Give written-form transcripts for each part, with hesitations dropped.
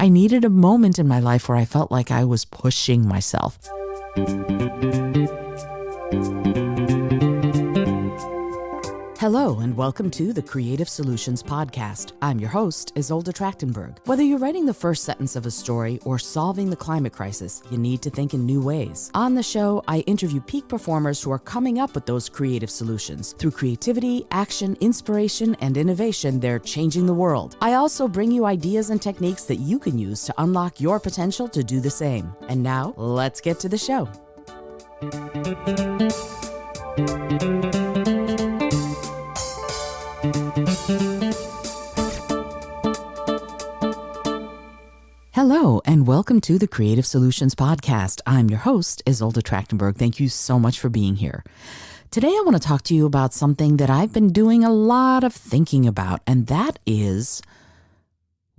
I needed a moment in my life where I felt like I was pushing myself. Hello and welcome to the Creative Solutions Podcast. I'm your host, Izolda Trachtenberg. Whether you're writing the first sentence of a story or solving the climate crisis, you need to think in new ways. On the show, I interview peak performers who are coming up with those creative solutions. Through creativity, action, inspiration, and innovation, they're changing the world. I also bring you ideas and techniques that you can use to unlock your potential to do the same. And now, let's get to the show. Hello, and welcome to the Creative Solutions Podcast. I'm your host, Izolda Trachtenberg. Thank you so much for being here. Today, I want to talk to you about something that I've been doing a lot of thinking about, and that is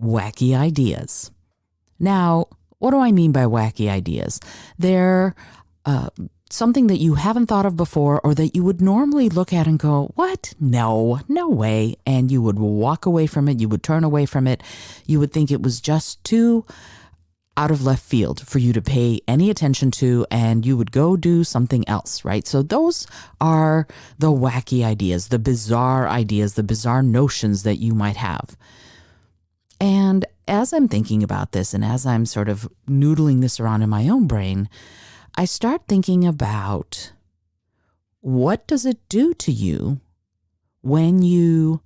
wacky ideas. Now, what do I mean by wacky ideas? They're something that you haven't thought of before or that you would normally look at and go, what? No way. And you would walk away from it. You would turn away from it. You would think it was just too out of left field for you to pay any attention to, and you would go do something else, right? So those are the wacky ideas, the bizarre notions that you might have. And as I'm thinking about this and as I'm sort of noodling this around in my own brain, I start thinking about what does it do to you when you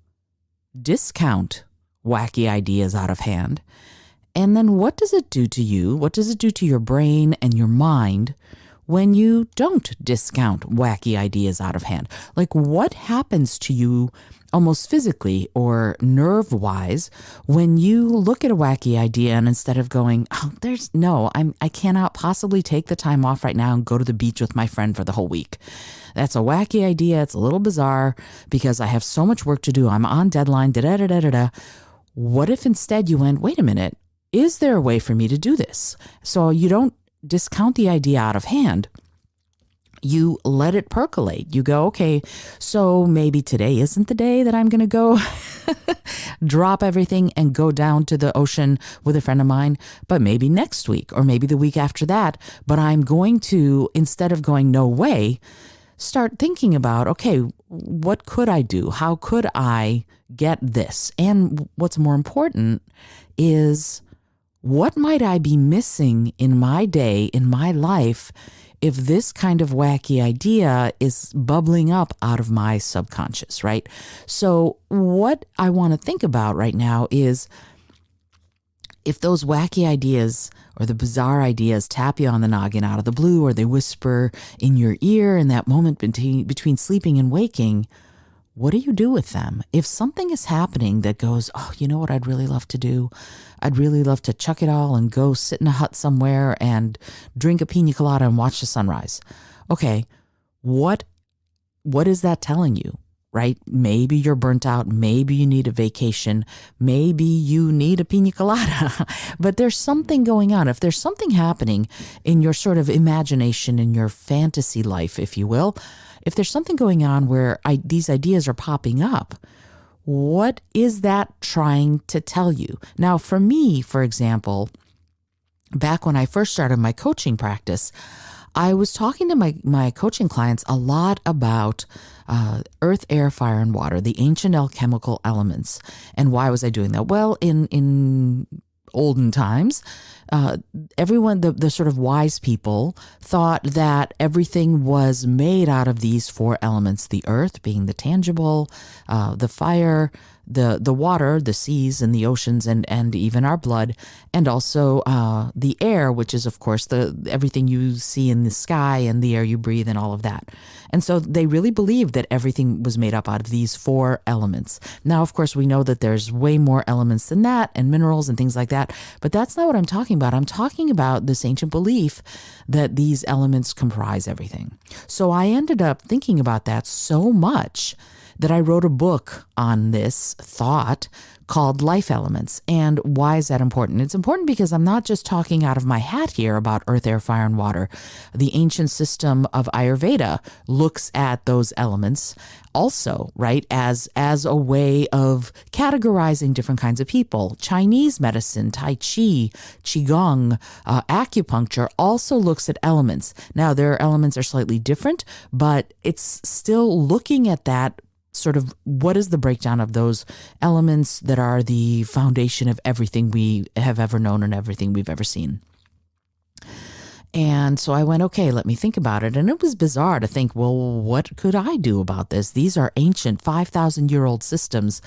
discount wacky ideas out of hand? And then what does it do to you? What does it do to your brain and your mind when you don't discount wacky ideas out of hand? Like, what happens to you almost physically or nerve-wise when you look at a wacky idea and instead of going, I cannot possibly take the time off right now and go to the beach with my friend for the whole week. That's a wacky idea. It's a little bizarre because I have so much work to do. I'm on deadline. What if instead you went, wait a minute, is there a way for me to do this? So you don't discount the idea out of hand. You let it percolate. You go, okay, so maybe today isn't the day that I'm going to go drop everything and go down to the ocean with a friend of mine, but maybe next week or maybe the week after that. But I'm going to, instead of going no way, start thinking about, okay, what could I do? How could I get this? And what's more important is, what might I be missing in my day, in my life, if this kind of wacky idea is bubbling up out of my subconscious, right? So what I want to think about right now is, if those wacky ideas or the bizarre ideas tap you on the noggin out of the blue, or they whisper in your ear in that moment between sleeping and waking, what do you do with them? If something is happening that goes, oh, you know what I'd really love to do? I'd really love to chuck it all and go sit in a hut somewhere and drink a pina colada and watch the sunrise. Okay, what is that telling you, right? Maybe you're burnt out. Maybe you need a vacation. Maybe you need a pina colada. But there's something going on. If there's something happening in your sort of imagination, in your fantasy life, if you will, if there's something going on where these ideas are popping up, what is that trying to tell you? Now, for me, for example, back when I first started my coaching practice, I was talking to my coaching clients a lot about earth, air, fire, and water, the ancient alchemical elements. And why was I doing that? Well, in olden times, everyone, the sort of wise people, thought that everything was made out of these four elements: the earth being the tangible, the fire, the water, the seas and the oceans, and even our blood, and also the air, which is of course everything you see in the sky and the air you breathe and all of that. And so they really believed that everything was made up out of these four elements. Now, of course, we know that there's way more elements than that, and minerals and things like that, but that's not what I'm talking about. I'm talking about this ancient belief that these elements comprise everything. So I ended up thinking about that so much that I wrote a book on this thought called life elements. And why is that important? It's important because I'm not just talking out of my hat here about earth, air, fire, and water. The ancient system of Ayurveda looks at those elements also, right, as a way of categorizing different kinds of people. Chinese medicine, Tai Chi, Qigong, acupuncture also looks at elements. Now, their elements are slightly different, but it's still looking at that sort of what is the breakdown of those elements that are the foundation of everything we have ever known and everything we've ever seen. And so I went, okay, let me think about it. And it was bizarre to think, well, what could I do about this? These are ancient 5,000-year-old systems.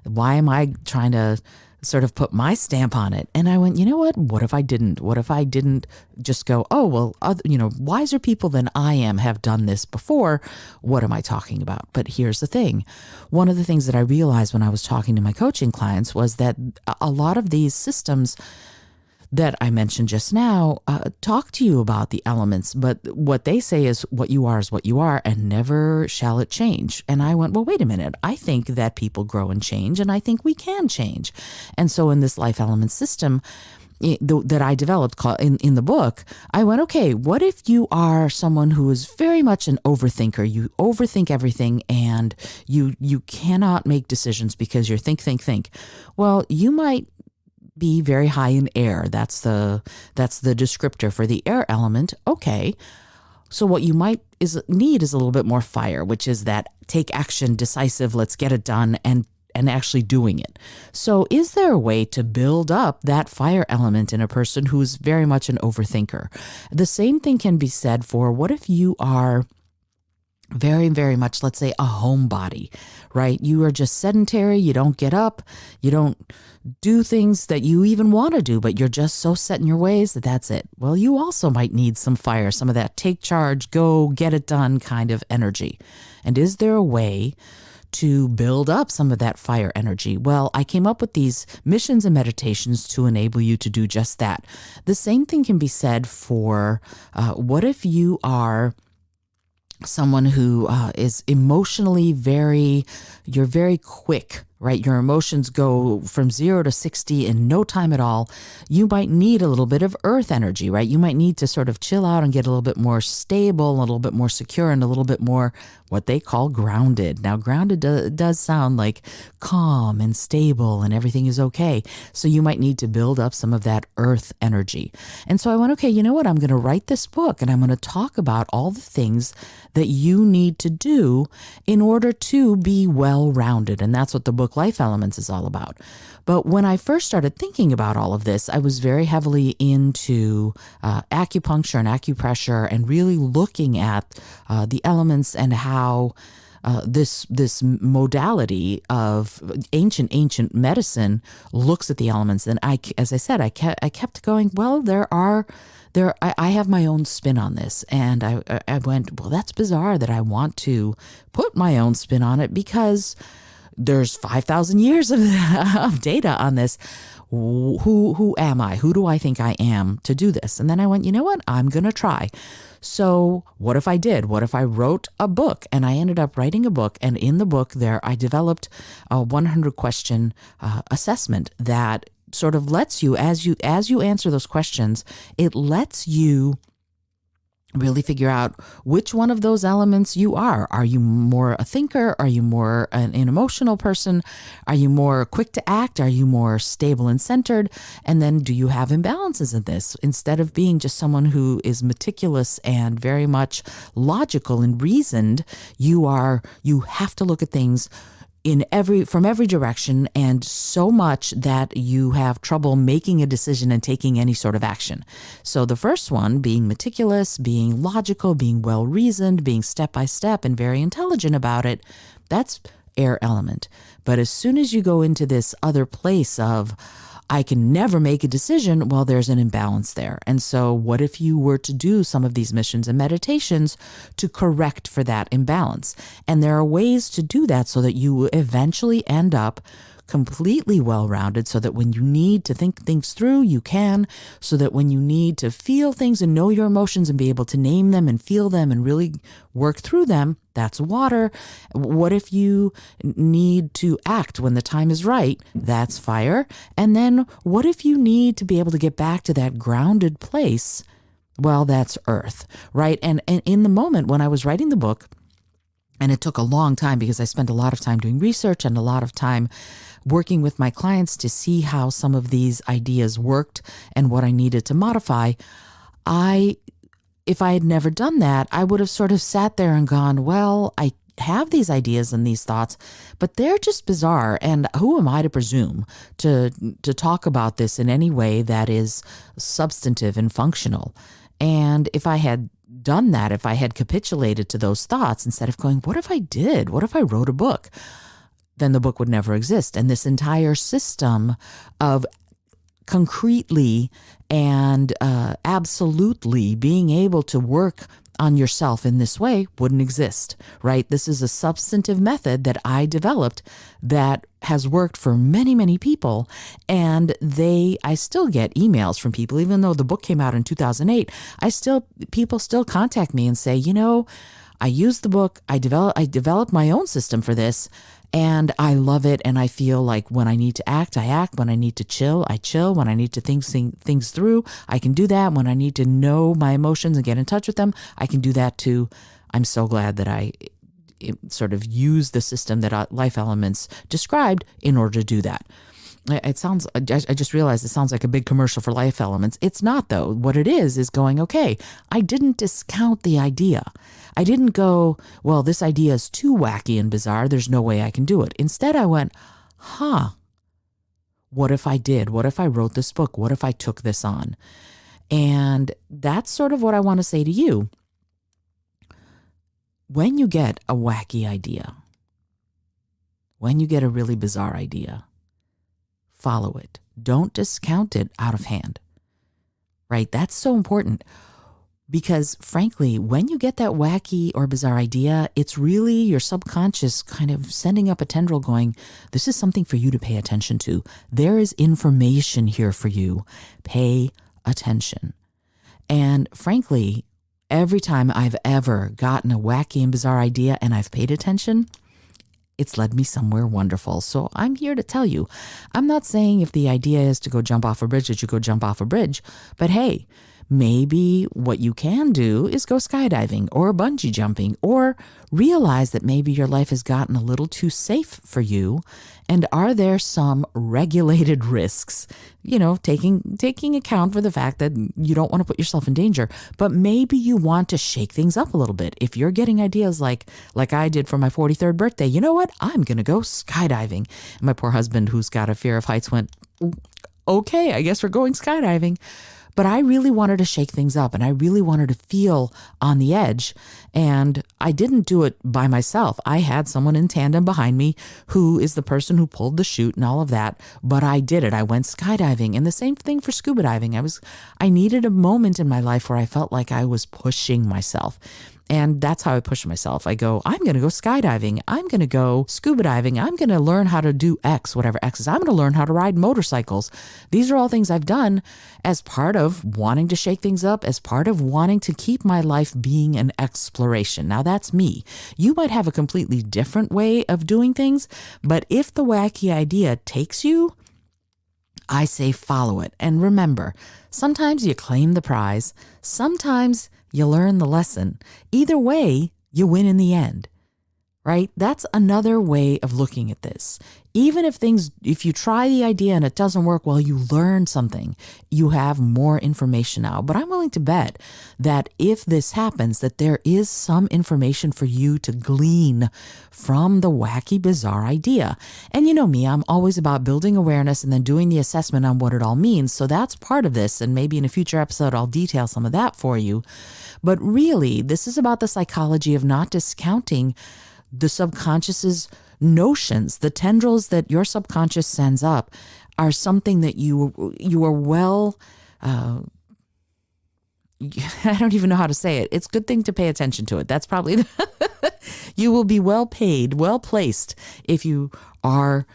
Why am I trying to sort of put my stamp on it? And I went, you know what if I didn't? What if I didn't just go, oh, well, wiser people than I am have done this before. What am I talking about? But here's the thing. One of the things that I realized when I was talking to my coaching clients was that a lot of these systems that I mentioned just now talk to you about the elements, but what they say is what you are, and never shall it change. And I went, well, wait a minute. I think that people grow and change, and I think we can change. And so in this life element system that I developed in the book, I went, okay, what if you are someone who is very much an overthinker? You overthink everything, and you cannot make decisions because you're think. Well, you might be very high in air. That's the descriptor for the air element. Okay. So what you might need is a little bit more fire, which is that take action, decisive, let's get it done, and actually doing it. So is there a way to build up that fire element in a person who's very much an overthinker? The same thing can be said for what if you are very, very much, let's say, a homebody, right? You are just sedentary. You don't get up. You don't do things that you even want to do, but you're just so set in your ways that that's it. Well, you also might need some fire, some of that take charge, go get it done kind of energy. And is there a way to build up some of that fire energy? Well, I came up with these missions and meditations to enable you to do just that. The same thing can be said for what if you are someone who is emotionally you're very quick, right? Your emotions go from 0 to 60 in no time at all. You might need a little bit of earth energy, right? You might need to sort of chill out and get a little bit more stable, a little bit more secure, and a little bit more what they call grounded. Now, grounded does sound like calm and stable and everything is okay. So you might need to build up some of that earth energy. And so I went, okay, you know what? I'm going to write this book and I'm going to talk about all the things that you need to do in order to be well-rounded. And that's what the book Life Elements is all about. But when I first started thinking about all of this, I was very heavily into acupuncture and acupressure and really looking at the elements and how this modality of ancient medicine looks at the elements. And as I said, I kept going, well, I have my own spin on this. And I went, well, that's bizarre that I want to put my own spin on it because there's 5,000 years of data on this. Who am I? Who do I think I am to do this? And then I went, you know what? I'm going to try. So what if I did? What if I wrote a book? And I ended up writing a book. And in the book there, I developed a 100 question assessment that sort of lets you, as you answer those questions, it lets you really figure out which one of those elements you are. Are you more a thinker? Are you more an emotional person? Are you more quick to act? Are you more stable and centered? And then do you have imbalances in this? Instead of being just someone who is meticulous and very much logical and reasoned, you have to look at things from every direction, and so much that you have trouble making a decision and taking any sort of action. So the first one, being meticulous, being logical, being well-reasoned, being step-by-step and very intelligent about it, that's air element. But as soon as you go into this other place of, I can never make a decision, well, there's an imbalance there. And so what if you were to do some of these missions and meditations to correct for that imbalance? And there are ways to do that so that you eventually end up completely well-rounded so that when you need to think things through, you can, so that when you need to feel things and know your emotions and be able to name them and feel them and really work through them, that's water. What if you need to act when the time is right? That's fire. And then what if you need to be able to get back to that grounded place? Well, that's earth, right? And in the moment when I was writing the book, and it took a long time because I spent a lot of time doing research and a lot of time working with my clients to see how some of these ideas worked and what I needed to modify. If I had never done that, I would have sort of sat there and gone, well, I have these ideas and these thoughts, but they're just bizarre. And who am I to presume to talk about this in any way that is substantive and functional? And if I had done that, if I had capitulated to those thoughts instead of going, what if I did? What if I wrote a book? Then the book would never exist. And this entire system of concretely and absolutely being able to work on yourself in this way wouldn't exist, right? This is a substantive method that I developed that has worked for many, many people. And I still get emails from people, even though the book came out in 2008, people still contact me and say, I used the book, I developed my own system for this, and I love it. And I feel like when I need to act, I act. When I need to chill, I chill. When I need to think things through, I can do that. When I need to know my emotions and get in touch with them, I can do that too. I'm so glad that I sort of used the system that Life Elements described in order to do that. I just realized it sounds like a big commercial for Life Elements. It's not, though. What it is going, okay, I didn't discount the idea. I didn't go, well, this idea is too wacky and bizarre. There's no way I can do it. Instead, I went, what if I did? What if I wrote this book? What if I took this on? And that's sort of what I want to say to you. When you get a wacky idea, when you get a really bizarre idea, follow it. Don't discount it out of hand, right? That's so important because, frankly, when you get that wacky or bizarre idea, it's really your subconscious kind of sending up a tendril going, this is something for you to pay attention to. There is information here for you. Pay attention. And frankly, every time I've ever gotten a wacky and bizarre idea and I've paid attention, it's led me somewhere wonderful. So I'm here to tell you, I'm not saying if the idea is to go jump off a bridge that you go jump off a bridge, but hey, maybe what you can do is go skydiving or bungee jumping, or realize that maybe your life has gotten a little too safe for you. And are there some regulated risks, taking account for the fact that you don't want to put yourself in danger, but maybe you want to shake things up a little bit. If you're getting ideas like I did for my 43rd birthday, you know what? I'm going to go skydiving. And my poor husband, who's got a fear of heights, went, okay, I guess we're going skydiving. But I really wanted to shake things up and I really wanted to feel on the edge. And I didn't do it by myself. I had someone in tandem behind me who is the person who pulled the chute and all of that. But I did it. I went skydiving, and the same thing for scuba diving. I needed a moment in my life where I felt like I was pushing myself. And that's how I push myself. I go, I'm going to go skydiving. I'm going to go scuba diving. I'm going to learn how to do X, whatever X is. I'm going to learn how to ride motorcycles. These are all things I've done as part of wanting to shake things up, as part of wanting to keep my life being an exploration. Now that's me. You might have a completely different way of doing things, but if the wacky idea takes you, I say follow it. And remember, sometimes you claim the prize. Sometimes you learn the lesson. Either way, you win in the end, right? That's another way of looking at this. Even if you try the idea and it doesn't work, well, you learn something. You have more information now. But I'm willing to bet that if this happens, that there is some information for you to glean from the wacky, bizarre idea. And you know me, I'm always about building awareness and then doing the assessment on what it all means. So that's part of this. And maybe in a future episode, I'll detail some of that for you. But really, this is about the psychology of not discounting the subconscious's notions. The tendrils that your subconscious sends up are something that you are well, I don't even know how to say it. It's a good thing to pay attention to it. That's probably, you will be well paid, well placed if you are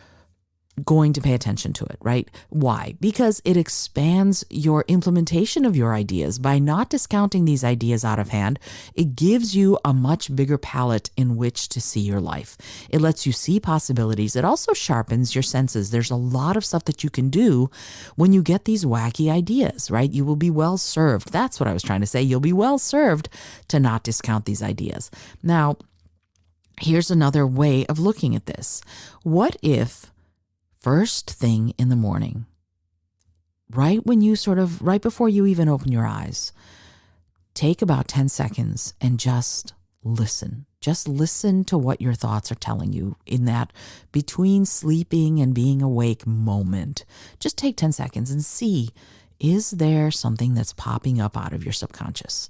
going to pay attention to it, right? Why? Because it expands your implementation of your ideas. By not discounting these ideas out of hand, it gives you a much bigger palette in which to see your life. It lets you see possibilities. It also sharpens your senses. There's a lot of stuff that you can do when you get these wacky ideas, right? You will be well served. That's what I was trying to say. You'll be well served to not discount these ideas. Now, here's another way of looking at this. What if first thing in the morning, right before you even open your eyes, take about 10 seconds and just listen. Just listen to what your thoughts are telling you in that between sleeping and being awake moment. Just take 10 seconds and see, is there something that's popping up out of your subconscious?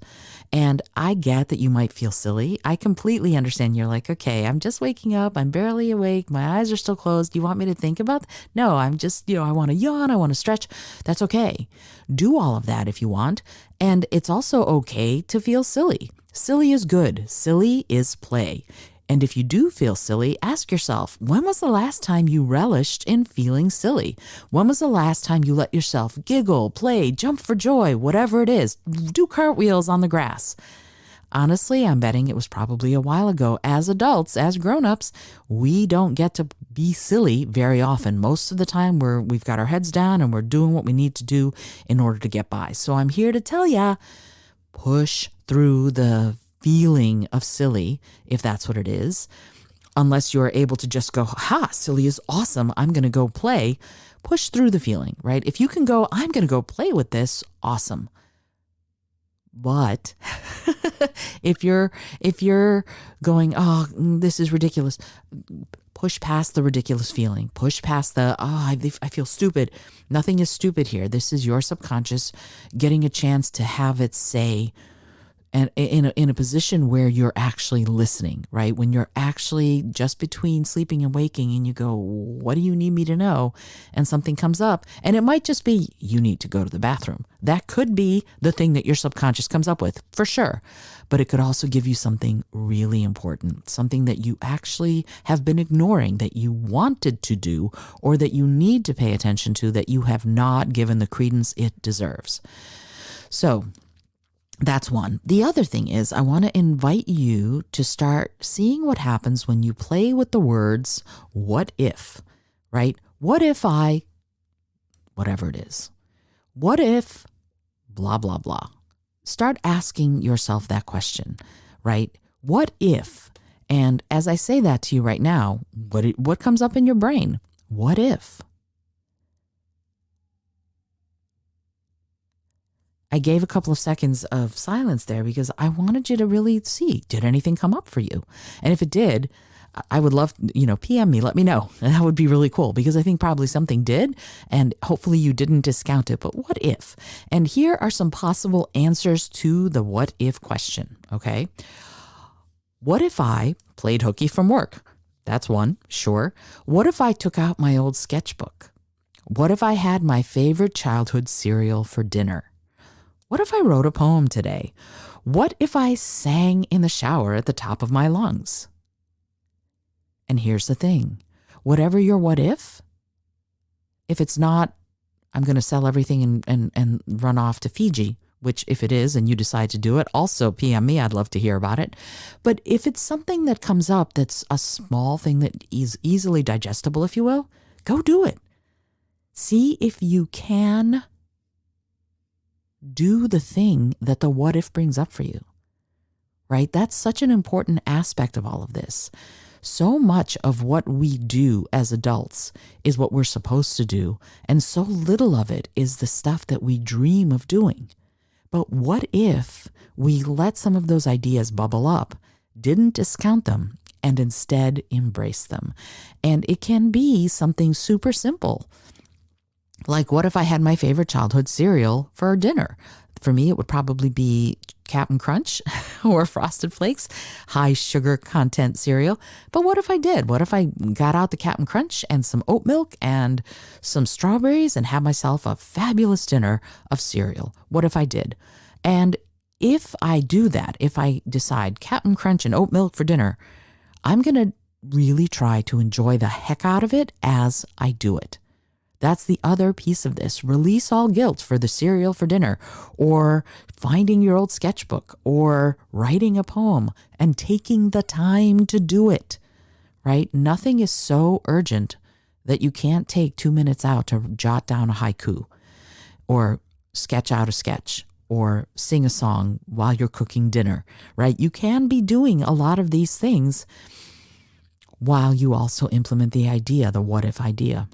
And I get that you might feel silly. I completely understand. You're like, okay, I'm just waking up. I'm barely awake. My eyes are still closed. Do you want me to think about? No, I'm just, I want to yawn. I want to stretch. That's okay. Do all of that if you want. And it's also okay to feel silly. Silly is good. Silly is play. And if you do feel silly, ask yourself, when was the last time you relished in feeling silly? When was the last time you let yourself giggle, play, jump for joy, whatever it is, do cartwheels on the grass? Honestly, I'm betting it was probably a while ago. As adults, as grown-ups, we don't get to be silly very often. Most of the time, we've got our heads down and we're doing what we need to do in order to get by. So I'm here to tell ya, push through the feeling of silly, if that's what it is, unless you're able to just go, ha, silly is awesome, I'm going to go play. Push through the feeling, right? If you can go, I'm going to go play with this, awesome. But if you're going, oh, this is ridiculous, push past the ridiculous feeling. Push past the, I feel stupid. Nothing is stupid here. This is your subconscious getting a chance to have it say, and in a position where you're actually listening, right? When you're actually just between sleeping and waking and you go, what do you need me to know? And something comes up, and it might just be, you need to go to the bathroom. That could be the thing that your subconscious comes up with, for sure. But it could also give you something really important, something that you actually have been ignoring, that you wanted to do, or that you need to pay attention to, that you have not given the credence it deserves. So that's one. The other thing is, I want to invite you to start seeing what happens when you play with the words, what if, right? What if I, whatever it is, what if, blah, blah, blah. Start asking yourself that question, right? What if? And as I say that to you right now, what comes up in your brain? What if? I gave a couple of seconds of silence there because I wanted you to really see, did anything come up for you? And if it did, I would love, PM me, let me know. That would be really cool because I think probably something did, and hopefully you didn't discount it, but what if? And here are some possible answers to the what if question, okay? What if I played hooky from work? That's one, sure. What if I took out my old sketchbook? What if I had my favorite childhood cereal for dinner? What if I wrote a poem today? What if I sang in the shower at the top of my lungs? And here's the thing. Whatever your what if it's not, I'm going to sell everything and run off to Fiji, which if it is and you decide to do it, also PM me. I'd love to hear about it. But if it's something that comes up that's a small thing that is easily digestible, if you will, go do it. See if you can do the thing that the what if brings up for you, right? That's such an important aspect of all of this. So much of what we do as adults is what we're supposed to do, and so little of it is the stuff that we dream of doing. But what if we let some of those ideas bubble up, didn't discount them, and instead embrace them? And it can be something super simple. Like, what if I had my favorite childhood cereal for dinner? For me, it would probably be Cap'n Crunch or Frosted Flakes, high sugar content cereal. But what if I did? What if I got out the Cap'n Crunch and some oat milk and some strawberries and had myself a fabulous dinner of cereal? What if I did? And if I do that, if I decide Cap'n Crunch and oat milk for dinner, I'm going to really try to enjoy the heck out of it as I do it. That's the other piece of this. Release all guilt for the cereal for dinner, or finding your old sketchbook, or writing a poem and taking the time to do it, right? Nothing is so urgent that you can't take 2 minutes out to jot down a haiku, or sketch out a sketch, or sing a song while you're cooking dinner, right? You can be doing a lot of these things while you also implement the idea, the what if idea.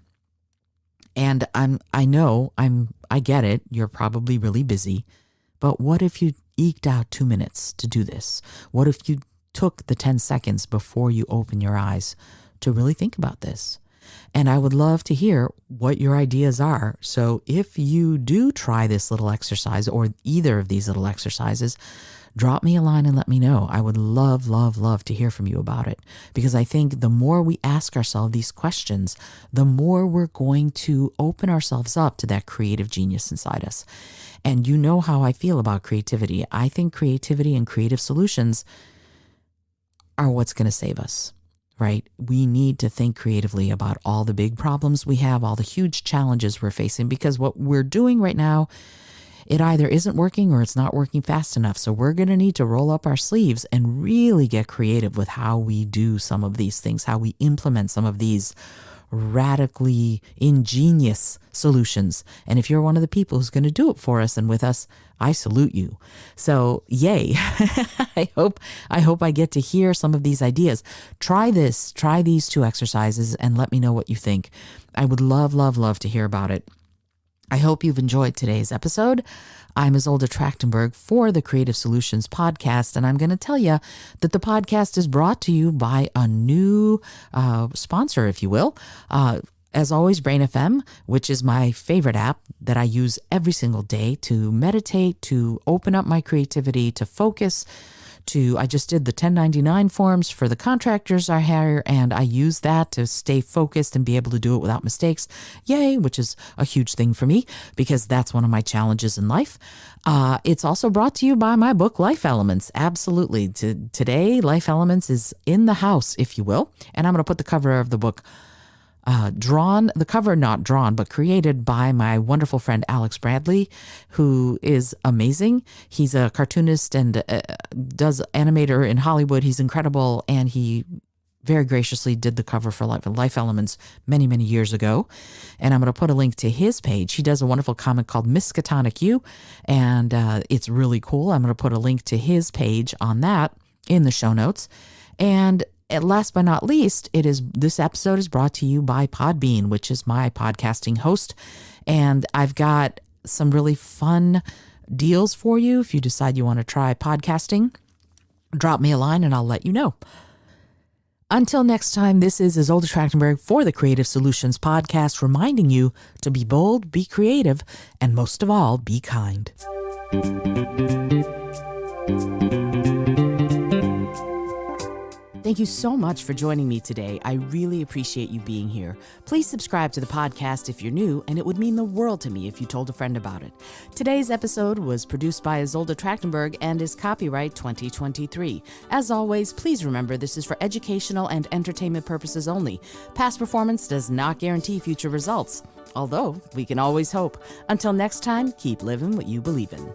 And I get it. You're probably really busy, but what if you eked out 2 minutes to do this? What if you took the 10 seconds before you open your eyes to really think about this? And I would love to hear what your ideas are. So if you do try this little exercise, or either of these little exercises, drop me a line and let me know. I would love, love, love to hear from you about it, because I think the more we ask ourselves these questions, the more we're going to open ourselves up to that creative genius inside us. And you know how I feel about creativity. I think creativity and creative solutions are what's going to save us, right? We need to think creatively about all the big problems we have, all the huge challenges we're facing, because what we're doing right now, it either isn't working or it's not working fast enough. So we're going to need to roll up our sleeves and really get creative with how we do some of these things, how we implement some of these radically ingenious solutions. And if you're one of the people who's going to do it for us and with us, I salute you. So yay. I hope I get to hear some of these ideas. Try these 2 exercises and let me know what you think. I would love, love, love to hear about it. I hope you've enjoyed today's episode. I'm Izolda Trachtenberg for the Creative Solutions Podcast, and I'm going to tell you that the podcast is brought to you by a new sponsor, if you will. As always, Brain FM, which is my favorite app that I use every single day to meditate, to open up my creativity, to focus, I just did the 1099 forms for the contractors I hire, and I use that to stay focused and be able to do it without mistakes. Yay, which is a huge thing for me because that's one of my challenges in life. It's also brought to you by my book, Life Elements. Absolutely. Today, Life Elements is in the house, if you will, and I'm going to put the cover of the book not drawn, but created by my wonderful friend Alex Bradley, who is amazing. He's a cartoonist and does animator in Hollywood. He's incredible, and he very graciously did the cover for Life Elements many, many years ago. And I'm going to put a link to his page. He does a wonderful comic called Miskatonic You, and it's really cool. I'm going to put a link to his page on that in the show notes. And last but not least, this episode is brought to you by Podbean, which is my podcasting host. And I've got some really fun deals for you. If you decide you want to try podcasting, drop me a line and I'll let you know. Until next time, this is Izolda Trachtenberg for the Creative Solutions Podcast, reminding you to be bold, be creative, and most of all, be kind. Thank you so much for joining me today. I really appreciate you being here. Please subscribe to the podcast if you're new, and it would mean the world to me if you told a friend about it. Today's episode was produced by Izolda Trachtenberg and is copyright 2023. As always, please remember this is for educational and entertainment purposes only. Past performance does not guarantee future results, although we can always hope. Until next time, keep living what you believe in.